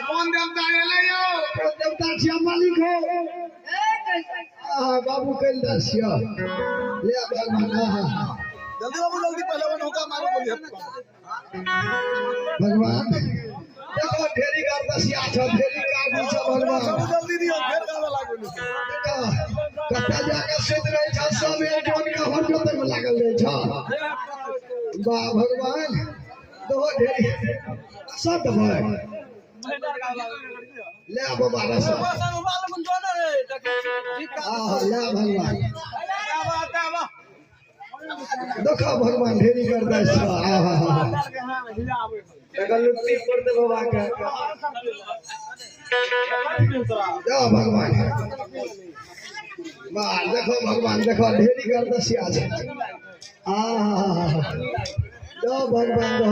कौन देवता एले यो देवता छिया मालिक हो बाबू कल दसिया ले भगवान जल्दी बाबू जल्दी पहले वो नौका मारो बोलिए भगवान देखो ढेरी का दसिया छ ढेरी का भी छ भगवान जल्दी दियो फिर गावे लागो कथा जाके सुध रहे छ सब एक जोन का हट तक लागल रहे छ वाह भगवान दो ढेरी सब भाई ले बाबा रसा ले भगवान देखो भगवान ढेरी करता है लुट्टी पर दे बाबा के जा भगवान वाह देखो भगवान देखो ढेरी करता सिया जा भगवान